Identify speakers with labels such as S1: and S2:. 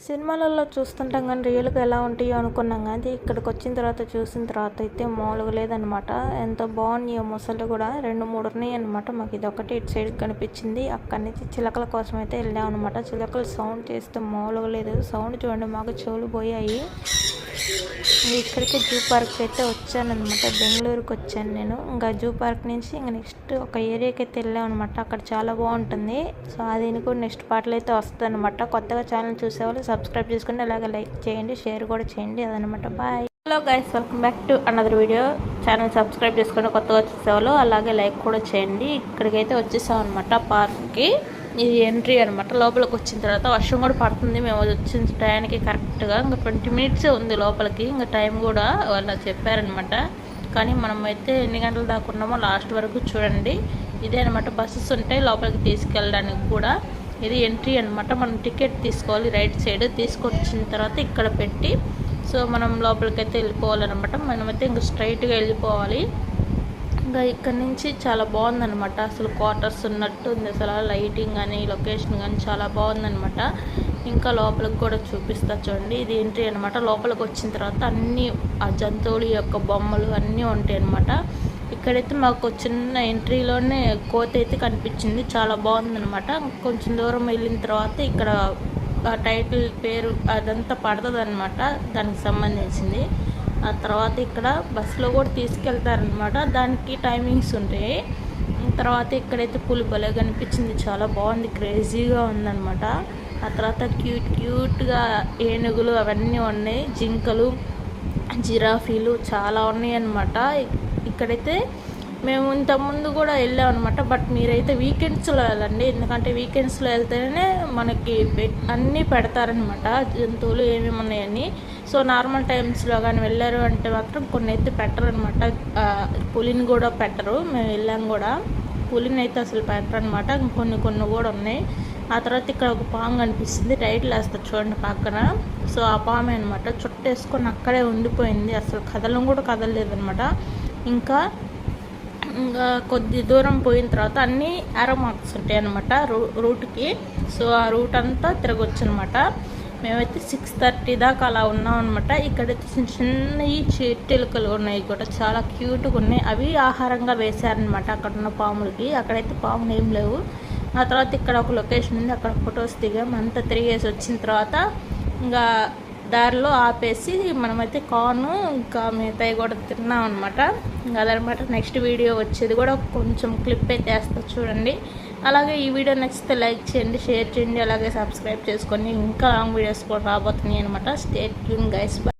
S1: సినిమాలలో చూస్తుంటాం కానీ రియల్గా ఎలా ఉంటాయో అనుకున్నాం, కానీ ఇక్కడికి వచ్చిన తర్వాత చూసిన తర్వాత అయితే మామూలుగా లేదనమాట. ఎంత బాగున్నాయో మొసళ్ళు కూడా 2-3 ఉన్నాయి అనమాట. మాకు ఇది ఒకటి ఇటు సైడ్ కనిపించింది. అక్కడి నుంచి చిలకల కోసం అయితే వెళ్ళాం అనమాట. చిలకలు సౌండ్ చేస్తే మామూలుగా లేదు. సౌండ్ చూడండి, మాకు చెవులు పోయాయి. ఇక్కడికి జూ పార్క్ అయితే వచ్చానమాట. బెంగళూరుకి వచ్చాను నేను. ఇంకా జూ పార్క్ నుంచి ఇంకా నెక్స్ట్ ఒక ఏరియాకి అయితే వెళ్ళాం అనమాట. అక్కడ చాలా బాగుంటుంది. సో అది కూడా నెక్స్ట్ పార్ట్లో అయితే వస్తుంది అనమాట. కొత్తగా ఛానల్ చూసేవాళ్ళు సబ్స్క్రైబ్ చేసుకోండి, అలాగే లైక్ చేయండి, షేర్ కూడా చేయండి. అదనమాట. Bye. Hello guys, welcome back to another video. Channel subscribe చేసుకోండి కొత్తగా చూసేవాళ్ళు, అలాగే లైక్ కూడా చేయండి. ఇక్కడికైతే వచ్చేసాం అనమాట పార్క్కి. ఇది ఎంట్రీ అనమాట. లోపలికి వచ్చిన తర్వాత వర్షం కూడా పడుతుంది. మేము వచ్చిన టైంకి కరెక్ట్గా ఇంకా 20 మినిట్సే ఉంది లోపలికి. ఇంకా టైం కూడా వాళ్ళు చెప్పారనమాట. కానీ మనం అయితే ఎన్ని గంటలు దాకా ఉన్నామో లాస్ట్ వరకు చూడండి. ఇదే అనమాట. బస్సెస్ ఉంటాయి లోపలికి తీసుకెళ్ళడానికి కూడా. ఇది ఎంట్రీ అనమాట. మనం టికెట్ తీసుకోవాలి. రైట్ సైడ్ తీసుకొచ్చిన తర్వాత ఇక్కడ పెట్టి సో మనం లోపలికి అయితే వెళ్ళిపోవాలన్నమాట. మనమైతే ఇంకా స్ట్రైట్గా వెళ్ళిపోవాలి. ఇంకా ఇక్కడ నుంచి చాలా బాగుందనమాట. అసలు క్వార్టర్స్ ఉన్నట్టు ఉంది. అసలు లైటింగ్ కానీ లొకేషన్ కానీ చాలా బాగుందనమాట. ఇంకా లోపలికి కూడా చూపిస్తా చూడండి. ఇది ఎంట్రీ అనమాట. లోపలికి వచ్చిన తర్వాత అన్నీ ఆ జంతువుల యొక్క బొమ్మలు అన్నీ ఉంటాయి అనమాట. ఇక్కడైతే మాకు చిన్న ఎంట్రీలోనే కోత అయితే కనిపించింది. చాలా బాగుందనమాట. కొంచెం దూరం వెళ్ళిన తర్వాత ఇక్కడ టైటిల్ పేరు అదంతా పడుతుంది అనమాట, దానికి సంబంధించింది. ఆ తర్వాత ఇక్కడ బస్సులో కూడా తీసుకెళ్తారనమాట. దానికి టైమింగ్స్ ఉంటాయి. తర్వాత ఇక్కడైతే పులి భలే కనిపించింది. చాలా బాగుంది, క్రేజీగా ఉందన్నమాట. ఆ తర్వాత క్యూట్గా ఏనుగులు అవన్నీ ఉన్నాయి. జింకలు, జిరాఫీలు చాలా ఉన్నాయి అన్నమాట. ఇక్కడైతే మేము ఇంతకుముందు కూడా వెళ్ళాం అనమాట. బట్ మీరైతే వీకెండ్స్లో వెళ్ళండి, ఎందుకంటే వీకెండ్స్లో వెళ్తేనే మనకి అన్నీ పెడతారనమాట, జంతువులు ఏమేమి ఉన్నాయని. సో నార్మల్ టైమ్స్లో కానీ వెళ్ళారు అంటే మాత్రం కొన్ని అయితే పెట్టరు అనమాట. పులిని కూడా పెట్టరు. మేము వెళ్ళాం కూడా, పులిని అయితే అసలు పెట్టరు అనమాట. కొన్ని కూడా ఉన్నాయి. ఆ తర్వాత ఇక్కడ ఒక పాము కనిపిస్తుంది. రైట్లు వేస్తారు చూడండి పక్కన. సో ఆ పాము అనమాట. చుట్టేసుకొని అక్కడే ఉండిపోయింది. అసలు కూడా కదలలేదనమాట. ఇంకా కొద్ది దూరం పోయిన తర్వాత అన్నీ యారో మార్క్స్ ఉంటాయి అనమాట రూట్కి. సో ఆ రూట్ అంతా తిరగొచ్చు అనమాట. మేమైతే 6:30 దాకా అలా ఉన్నాం అనమాట. ఇక్కడైతే చిన్న చిట్టెలుకలు ఉన్నాయి కూడా, చాలా క్యూట్గా ఉన్నాయి. అవి ఆహారంగా వేశారనమాట అక్కడ ఉన్న పాములకి. అక్కడైతే పాములు ఏం లేవు. ఆ తర్వాత ఇక్కడ ఒక లొకేషన్ ఉంది, అక్కడ ఫొటోస్ దిగాం. అంతా తిరిగేసి వచ్చిన తర్వాత ఇంకా దారిలో ఆపేసి మనమైతే కార్ను ఇంకా మిగతాయి కూడా తిన్నాం అనమాట. ఇంకా అదనమాట. నెక్స్ట్ వీడియో వచ్చేది కూడా కొంచెం క్లిప్ అయితే వేస్తా చూడండి. అలాగే ఈ వీడియో నచ్చితే లైక్ చేయండి, షేర్ చేయండి, అలాగే సబ్స్క్రైబ్ చేసుకోండి. ఇంకా లాంగ్ వీడియోస్ కూడా రాబోతున్నాయి అనమాట. Stay tune guys.